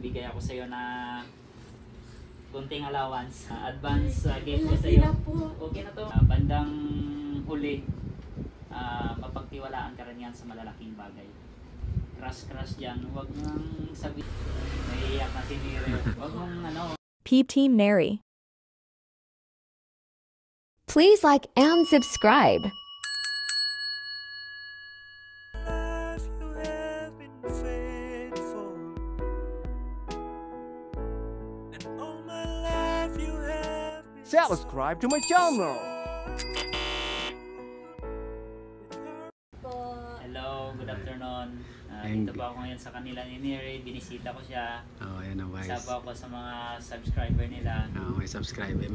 magbigay ako sa iyo na kunting allowance, advance gift ko sa iyo. Okay na to. Bandang huli, mapagtiwalaan ka rin yan sa malalaking bagay. Crush dyan, huwag nang sabihin. Naiiyak na si Neri. Huwag mong ano. P Team Neri. Please like and subscribe. Subscribe to my channel. Hello, good afternoon. Dito po ako ngayon sa kanila ni Neri. Binisita ko siya. Yan ang guys. Isa po ako sa mga subscriber nila. May subscriber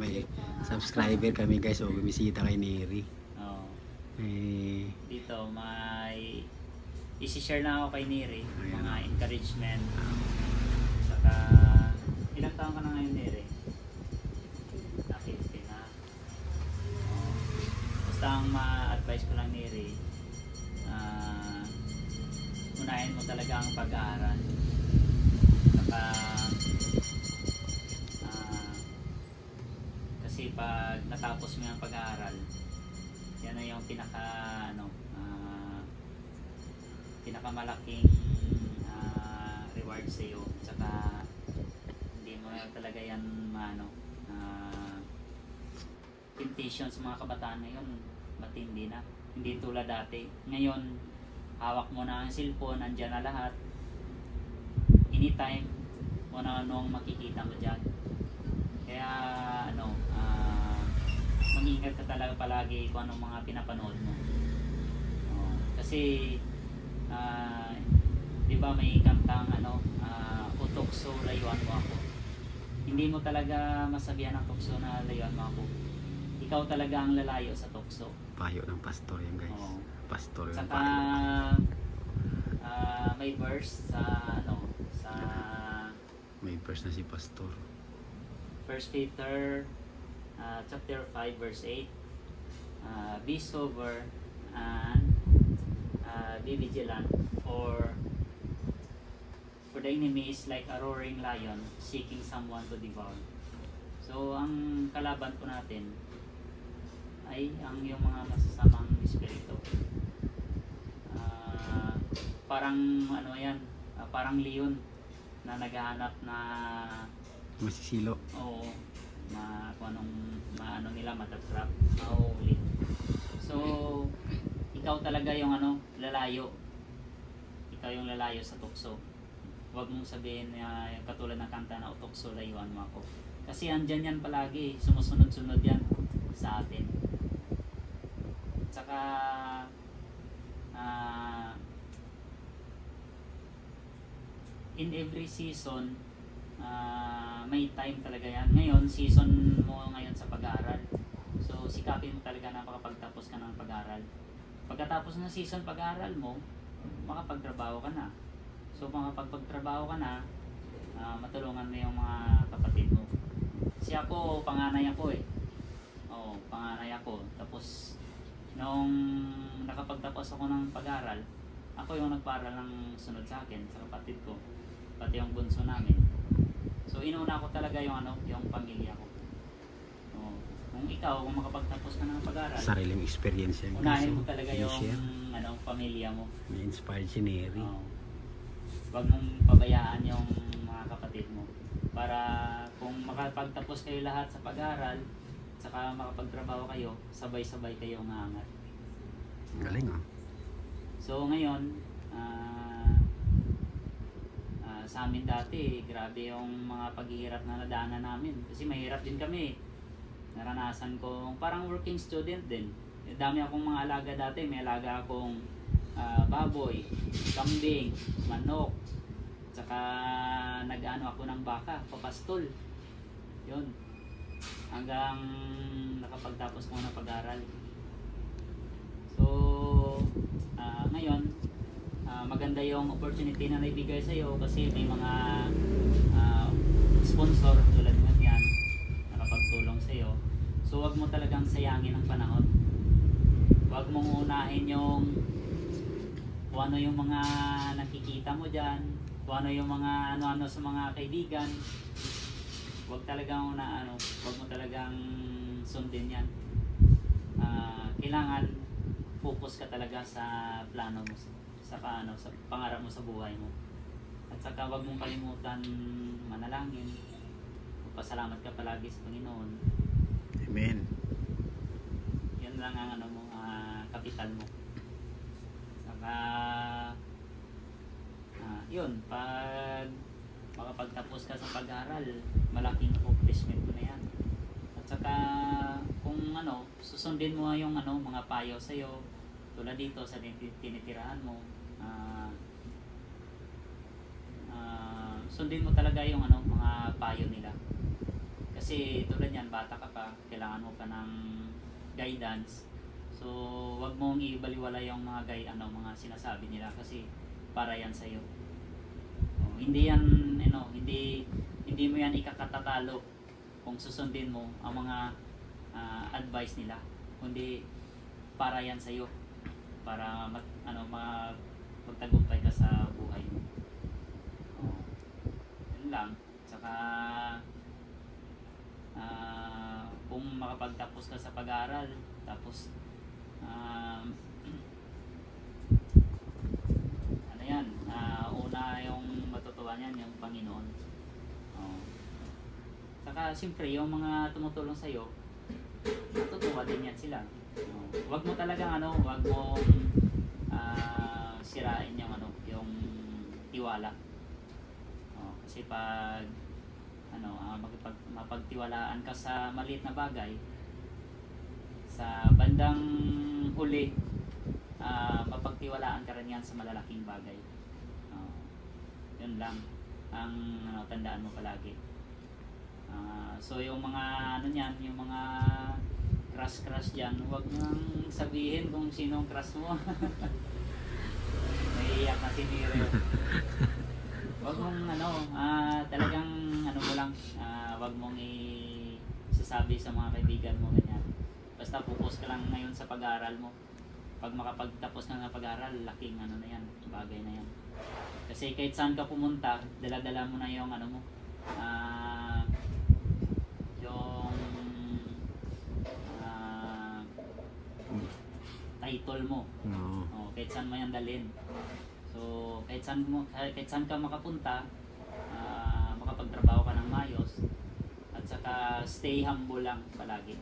kami guys. So bumisita kay Neri. Dito may isi-share na ako kay Neri. Mga encouragement. Saka ilang taon ka na ngayon, Neri? Nakita na. Basta ang ma-advise ko lang, Neri, unahin mo talaga ang pag-aaral. Saka kasi pag natapos mo yung pag-aaral, yan na yung pinakamalaking reward sa iyo. Saka hindi mo talaga yan temptation sa mga kabataan ngayon matindi na, hindi tulad dati. Ngayon hawak mo na ang cellphone, andyan na lahat, anytime mo na anong makikita mo dyan. Kaya mag-ingat ka talaga palagi kung anong mga pinapanood mo. Kasi di ba may kantang utokso, layuan mo ako. Hindi mo talaga masabihan ng tukso na layuan mo ako. Ikaw talaga ang lalayo sa tukso. Payo ng pastor yan guys. Pastor yung saka may verse may verse na si pastor. 1 Peter chapter 5 verse 8. Be sober and be vigilant, for the enemy is like a roaring lion seeking someone to devour. So ang kalaban po natin ay ang yung mga masasamang espiritu. Parang parang leon na naghahanap na masisilo. Oo, kung anong nila matatrap, mahuli. So ikaw talaga yung lalayo. Ikaw yung lalayo sa tukso. Huwag mong sabihin katulad ng kanta na utokso, layuan mo ako. Kasi andyan yan palagi, sumusunod-sunod yan sa atin. Saka in every season may time talaga yan. Ngayon, season mo ngayon sa pag-aaral. So sikapin mo talaga na makapagtapos ka ng pag-aaral. Pagkatapos ng season pag-aaral mo, makapagtrabaho ka na. So makapagtrabaho ka na, matulungan mo yung mga kapatid mo. Kasi ako, panganay ako panganay ako. Tapos nung nakapagtapos ako ng pag-aaral, ako yung nagpaaral ng sunod sa akin, sa kapatid ko, pati yung bunso namin. So inuna ko talaga yung yung pamilya ko. Kung ikaw, kung makapagtapos ka ng pag-aaral, sariling experience yan. unahin mo talaga yung pamilya mo. May-inspired si Neri. Huwag mong pabayaan yung mga kapatid mo. Para kung makapagtapos kayo lahat sa pag-aaral, saka makapagtrabaho kayo, sabay-sabay kayong aangat. Galing So ngayon, sa amin dati, grabe yung mga paghihirap na nadaanan namin. Kasi mahirap din kami. Naranasan ko, parang working student din. Dami akong mga alaga dati. May alaga akong baboy, kambing, manok. Tsaka nag-ano ako ng baka, papastol. Yun. Hanggang nakapagtapos ko na pag-aral. So, ngayon, maganda yung opportunity na naibigay sa iyo kasi may mga sponsor tulad ng yan nakapagtulong sa iyo. So wag mo talagang sayangin ang panahon. Wag mong unahin yung kung ano yung mga nakikita mo dyan, kung ano yung mga ano-ano sa mga kaibigan, wag talagang wag mo talagang sundin yan. Kailangan focus ka talaga sa plano mo, sa pangarap mo sa buhay mo. At saka wag mong kalimutan manalangin. Pasalamat ka palagi sa Panginoon. Amen. Yan lang ang kapital mo. Saka yun, pag makapagtapos ka sa pag-aaral, malaking accomplishment mo na yan. At saka kung susundin mo yung mga payo sa iyo, tulad dito sa tinitirahan mo, sundin mo talaga yung mga payo nila. Kasi tulad yan, bata ka pa, kailangan mo pa ng guidance. So, wag mong ibaliwala yung mga mga sinasabi nila kasi para yan sa iyo. Hindi yan hindi mo yan ikakatatalo kung susundin mo ang mga advice nila. Kundi para yan sa iyo. Para magtagumpay ka sa buhay mo. Yun lang. Saka kung makapagtapos ka sa pag-aaral, tapos una yung matutuwa niyan yung Panginoon. Saka siyempre yung mga tumutulong sa iyo, matutuwa din yan sila. Wag mo talagang wag mong sirain yung tiwala. Kasi pag mapagtiwalaan ka sa maliit na bagay, sa bandang huli, mapagtiwalaan ka rin yan sa malalaking bagay. Yun lang ang tandaan mo palagi. So yung mga yung mga crush dyan, huwag nang sabihin kung sinong crush mo. Naiiyak na si Nero. Huwag mong talagang mo lang, huwag mong isasabi sa mga kaibigan mo ganyan. Basta focus ka lang ngayon sa pag-aaral mo. Pag makapagtapos na ng pag-aaral, laking na yan, bagay na yan. Kasi kahit saan ka pumunta, dala-dala mo na yung mo, yung title mo. Kahit saan mo yan dalhin. So, kahit saan ka makapunta, makapagtrabaho ka ng maayos, at saka stay humble lang palagi.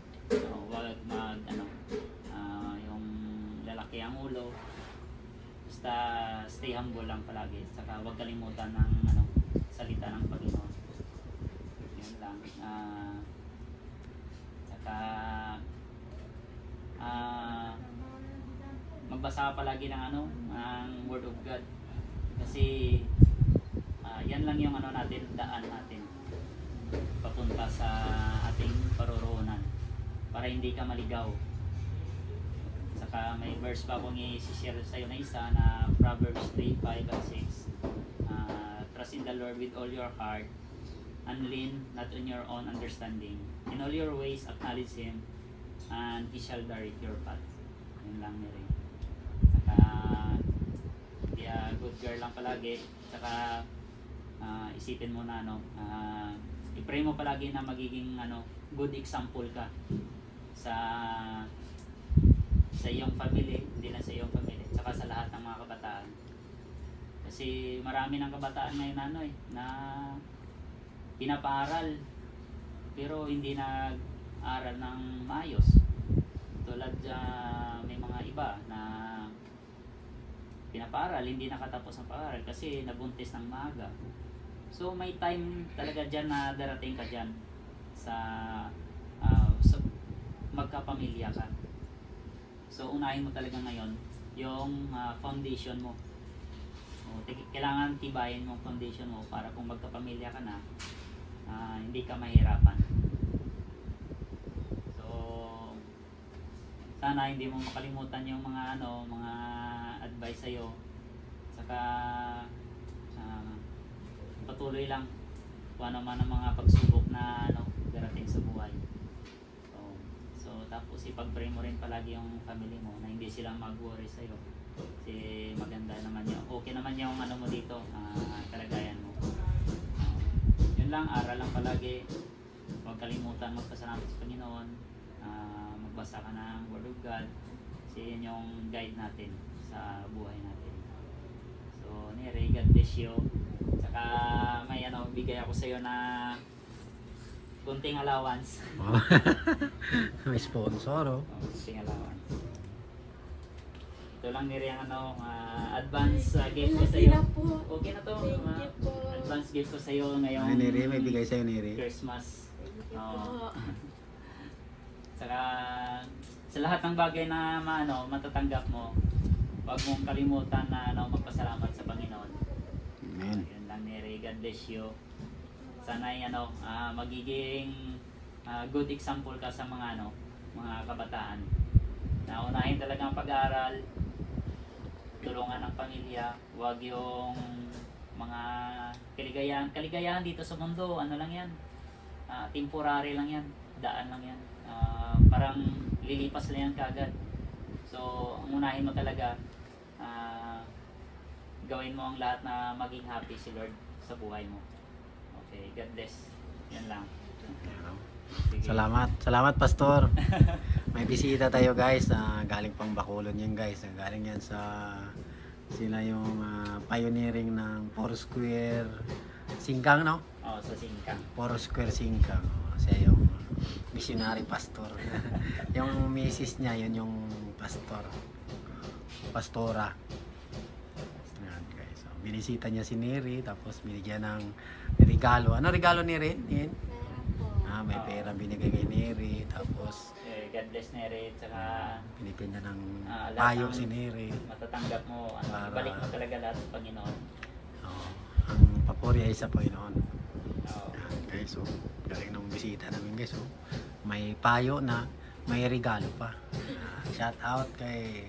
Wag yung lalaki ang ulo. Basta stay humble lang palagi. Saka wag kalimutan ng salita ng Panginoon. Yun lang. Saka magbasa ka palagi ng ng Word of God. Kasi yan lang yung natin, daan natin papunta sa ating paroroonan para hindi ka maligaw. Saka may verse pa akong i-share sa iyo na isa na Proverbs 3:5 and 6. Trust in the Lord with all your heart and lean not on your own understanding. In all your ways acknowledge Him and He shall direct your path. Yun lang rin. Saka good girl lang palagi. Saka isipin mo na i-pray mo palagi na magiging good example ka sa iyong family, hindi lang sa iyong family, saka sa lahat ng mga kabataan. Kasi marami ng kabataan ngayon na pinapaaral pero hindi nag-aral ng maayos. Tulad may mga iba na pinapaaral, hindi nakatapos ng pag-aaral kasi nabuntis ng maaga. So may time talaga dyan na darating ka dyan sa magkapamilya ka. So unahin mo talaga ngayon yung foundation mo. Kailangan tibayin mo ang foundation mo para kung magkapamilya ka na, hindi ka mahirapan. So sana hindi mo makalimutan yung mga mga advice sa'yo. Saka patuloy lang kung ano man ang mga pagsubok na darating sa buhay. So tapos ipag-pray mo rin palagi yung family mo na hindi sila mag-worry sa'yo. Kasi maganda naman yung, okay naman yung mo dito, kalagayan lang, aral lang palagi. Huwag kalimutan magpasalamat sa Panginoon. Magbasa ka ng Word of God. Kasi yun yung guide natin sa buhay natin. So, Neri, God bless you. Saka may bigay ako sa iyo na kunting allowance. May sponsor, oh. Kunting allowance. Ito lang Neri ang advance gift ko sa iyo. Okay na to. Advance gift ko sa iyo ngayong Ay, Neri, may bigay sa'yo, Neri. Christmas. Saka sa lahat ng bagay na matatanggap mo, huwag mong kalimutan na magpasalamat sa Panginoon. Amen. Yun lang Neri, God bless you. Sana ay magiging good example ka sa mga mga kabataan. Na unahin talaga ang pag-aaral, tulungan ng pamilya, huwag yung mga kaligayahan dito sa mundo, lang yan, temporary lang yan, daan lang yan, parang lilipas lang yan kagad. So ang unahin mo talaga, gawin mo ang lahat na maging happy si Lord sa buhay mo. Okay, God bless. Yan lang. Sige. Salamat Pastor. May bisita tayo guys, galing pang Bacolod yan guys. Galing yan sila yung pioneering ng Foursquare Singkang, no? Oh, sa Singkang. Foursquare Singkang. Siya yung missionary pastor. Yung misis niya, yun yung pastora. Yan guys. So, binisita niya si Neri, tapos binigyan ng regalo. Ano regalo ni Neri? May pera binigay kay Neri, tapos God bless Neri, tsaka binigyan niya ng lahat payo ng si Neri. matatanggap mo, balik mo talaga lahat sa Panginoon. Ang papuri ay sa Panginoon. Yan, guys, so galing ng bisita namin guys. So, may payo na, may regalo pa. Shout out kay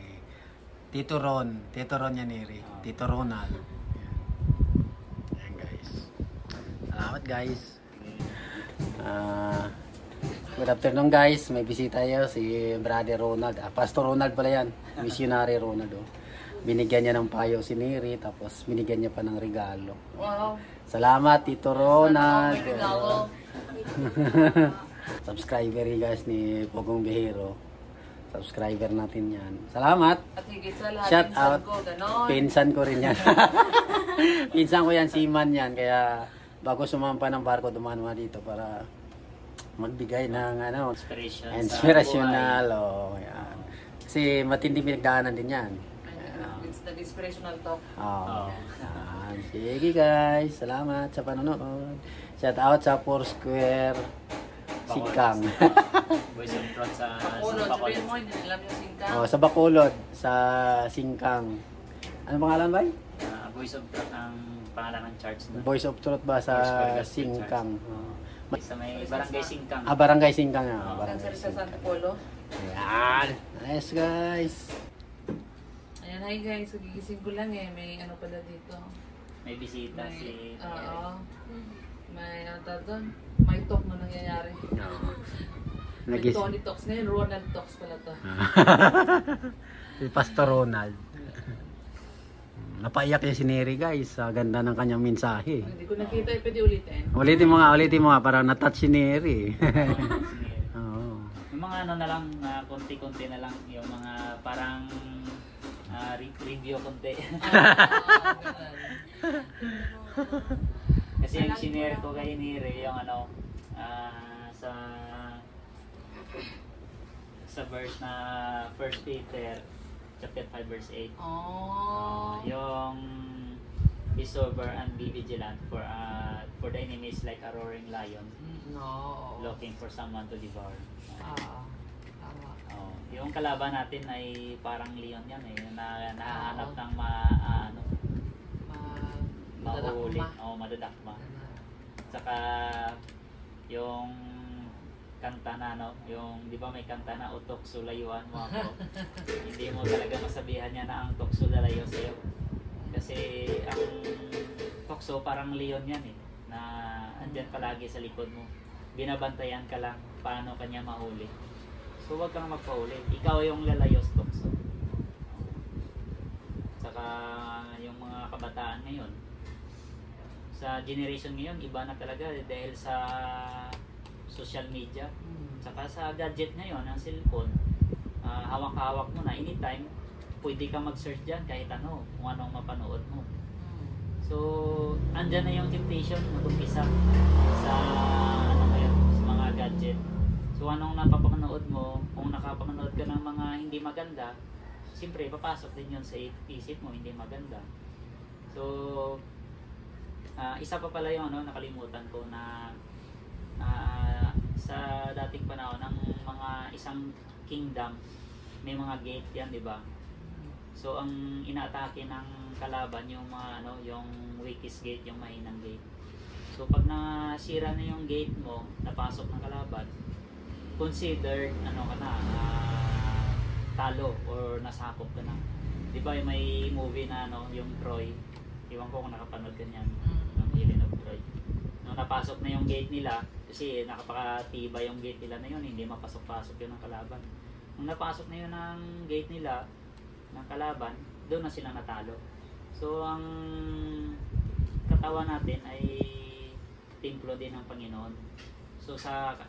Tito Ron niya Neri, Tito Ronald. Yan guys. Salamat guys. Good afternoon guys, may bisita tayo si Brother Ronald, Pastor Ronald pala yan, missionary Ronald. Binigyan niya ng payo si Neri, tapos binigyan niya pa ng regalo. Wow. Salamat Tito Ronald. Subscriber guys ni Pogong Bihero, subscriber natin yan. Salamat. At higit sa lahat, Shout pinsan out. ko, ganon. Pinsan ko rin yan. Pinsan ko yan, seaman yan, kaya bago sumampa ng barko, dumaan mo dito para magbigay ng inspirational. Yan. Kasi matindi pinagdaanan din yan. It's the inspirational talk. Yan. Sige guys, salamat sa panonood. Shout out sa Foursquare Singkang. Boys of Truth sa Bacolod, Bacolod. sabihin mo, hindi nila yung singkang. Sa Bacolod, sa Singkang. Ano pangalan ba? Boys of Truth ang pangalan ng church na. Voice of Truth ba sa Foursquare Singkang? Sa may Barangay Singkang. Barangay Singkang. Cancer sa Santo Polo. Ayan. Nice guys. Ayan, hi guys. Gigising ko lang may pala dito. May bisita si Oo. May doon. May talk na nangyayari. May Tony Talks. Ngayon, Ronald Talks pala to. Si Pastor Ronald. Napaiyak niya si Neri guys. Sa ganda ng kanyang mensahe. Hindi ko nakita. Pwede ulitin. Ulitin mo nga para na-touch si Neri. Oo. Yung mga na lang, konti-konti na lang. Yung mga parang review konti. Kasi yung sinare ko kay Neri, yung sa verse na 1 Peter chapter 5 verse 8. Yung be sober and be vigilant for the enemy is like a roaring lion looking for someone to devour. Tama. Yung kalaban natin ay parang leon yan na nahahanap ng mahuli o madadakma. Saka yung kanta na yung di ba may kanta na utok sulayuan mo ako. Hindi mo talaga masabihan niya na ang tukso lalayo sa iyo. Kasi ang tukso parang leon yan na andyan palagi sa likod mo. Binabantayan ka lang paano kanya mahuli. So wag kang magpahuli. Ikaw yung lalayo sa tukso. Saka yung mga kabataan ngayon, sa generation ngayon, iba na talaga dahil sa social media. Saka sa gadget ngayon, ang cellphone, hawak-hawak mo na anytime, pwede ka mag-search dyan kahit ano, kung anong mapanood mo. So, andyan na yung temptation mag-umpisa sa ano ngayon, sa mga gadget. So, anong napapanood mo, kung nakapanood ka ng mga hindi maganda, siyempre, papasok din yun sa isip mo, hindi maganda. So, isa pa pala yung nakalimutan ko na sa dating panahon ng mga isang kingdom, may mga gate yan, di ba? So, ang inaatake ng kalaban yung mga yung weakest gate, yung mahinang gate. So, pag nasira na yung gate mo, napasok ng kalaban, considered ka na, talo or nasakop ka na. Di ba may movie na yung Troy? Iwan ko kung nakapanood ka niyan, ng Helen of Troy. Nung napasok na yung gate nila, kasi nakapakatiba yung gate nila na yun, hindi mapasok-pasok yun ng kalaban. Nung napasok na yun ng gate nila, ng kalaban, doon na sila natalo. So, ang katawan natin ay templo din ng Panginoon. So, sa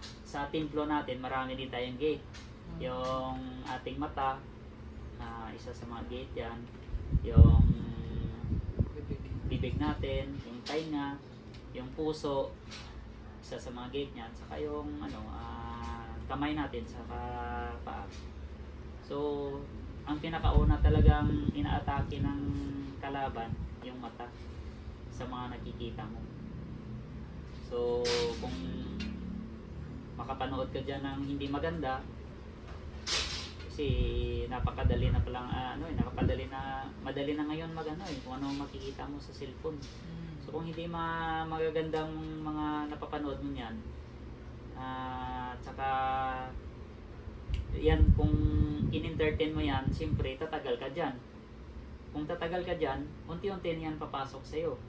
templo natin, marami din tayong gate. Yung ating mata, isa sa mga gate yan. Yung bibig natin, yung tainga, yung puso, isa sa mga gate niyan. Saka yung kamay natin, saka paa. So, ang pinakauna talagang inaatake ng kalaban, yung mata, sa mga nakikita mo. So, kung makapanood ka dyan ng hindi maganda, kasi napakadali na palang madali na ngayon kung ano makikita mo sa cellphone. So kung hindi magagandang mga napapanood mo niyan, at saka yan, kung in-entertain mo yan, siyempre tatagal ka dyan. Kung tatagal ka dyan, unti-unti yan papasok sa'yo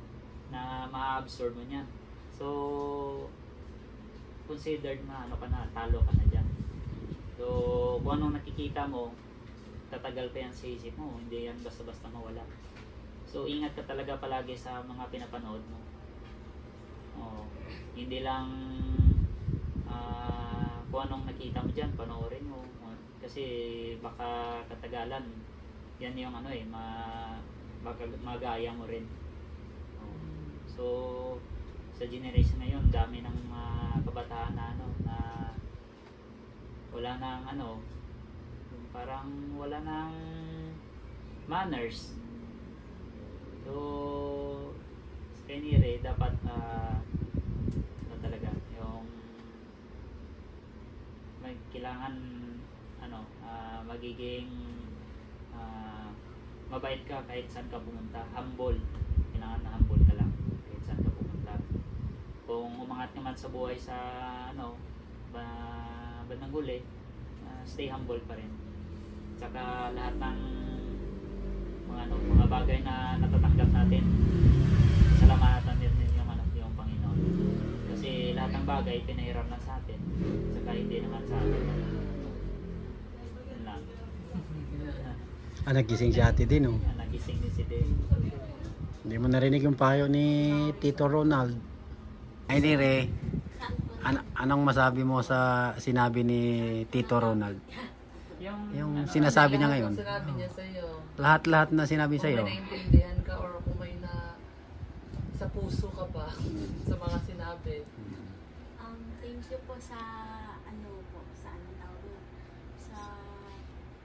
na ma-absorb mo yan. So considered na talo ka na dyan. So, kung anong nakikita mo, tatagal pa yan sa isip mo, hindi yan basta-basta mawala. So, ingat ka talaga palagi sa mga pinapanood mo. Hindi lang kung anong nakita mo dyan, panoorin mo. Kasi baka katagalan, yan yung baka magaya mo rin. So, sa generation na yun, dami ng kabataan na wala nang parang wala nang manners. So sa kanire dapat talaga yung kailangan magiging mabait ka kahit saan ka pumunta, humble. Kailangan na humble ka lang kahit saan ka pumunta. Kung umangat ka man sa buhay sa bandang huli, stay humble pa rin. Tsaka lahat ng mga bagay na natatanggap natin, salamatan din yung Panginoon. Kasi lahat ng bagay pinahiram lang sa atin, tsaka hindi naman sa atin. Yun lang. Nagising si ate din, Nagising din si Dave. Hindi mo narinig yung payo ni Tito Ronald. Ay, dire. Anong masabi mo sa sinabi ni Tito Ronald? Yung sinasabi niya ngayon. Sinabi niya sa'yo. Lahat na sinabi sa'yo. Kung may naintindihan ka or kung may sa puso ka pa sa mga sinabi. Thank you po sa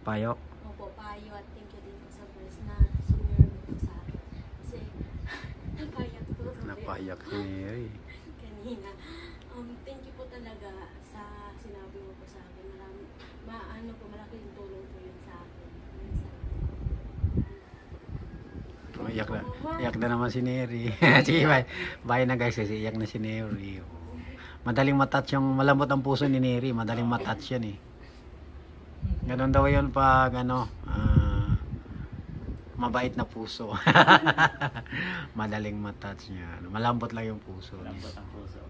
Payo? Opo, payo, at thank you din po sa verse na sumir mo po sa akin. Kasi napayak po. Napayak si Mary. Kanina. Thank you po talaga sa sinabi mo po sa akin. Malaking tulong po yun sa akin. Iyak na naman si Neri. Sige, bye na guys kasi iyak na si Neri. Madaling matouch yung malambot ang puso ni Neri. Madaling matouch yan Ganon daw yun pag mabait na puso. Madaling matouch niya. Malambot lang yung puso. Malambot ang puso.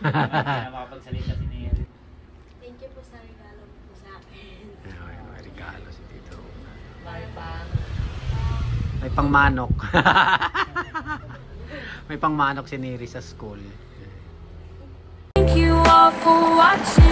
Kaya makapagsalita si Neri. Thank you po sa regalo mo po sa akin. May regalo si Tito. Bye pa. May pangmanok. May pangmanok si Neri sa school. Thank you all for watching.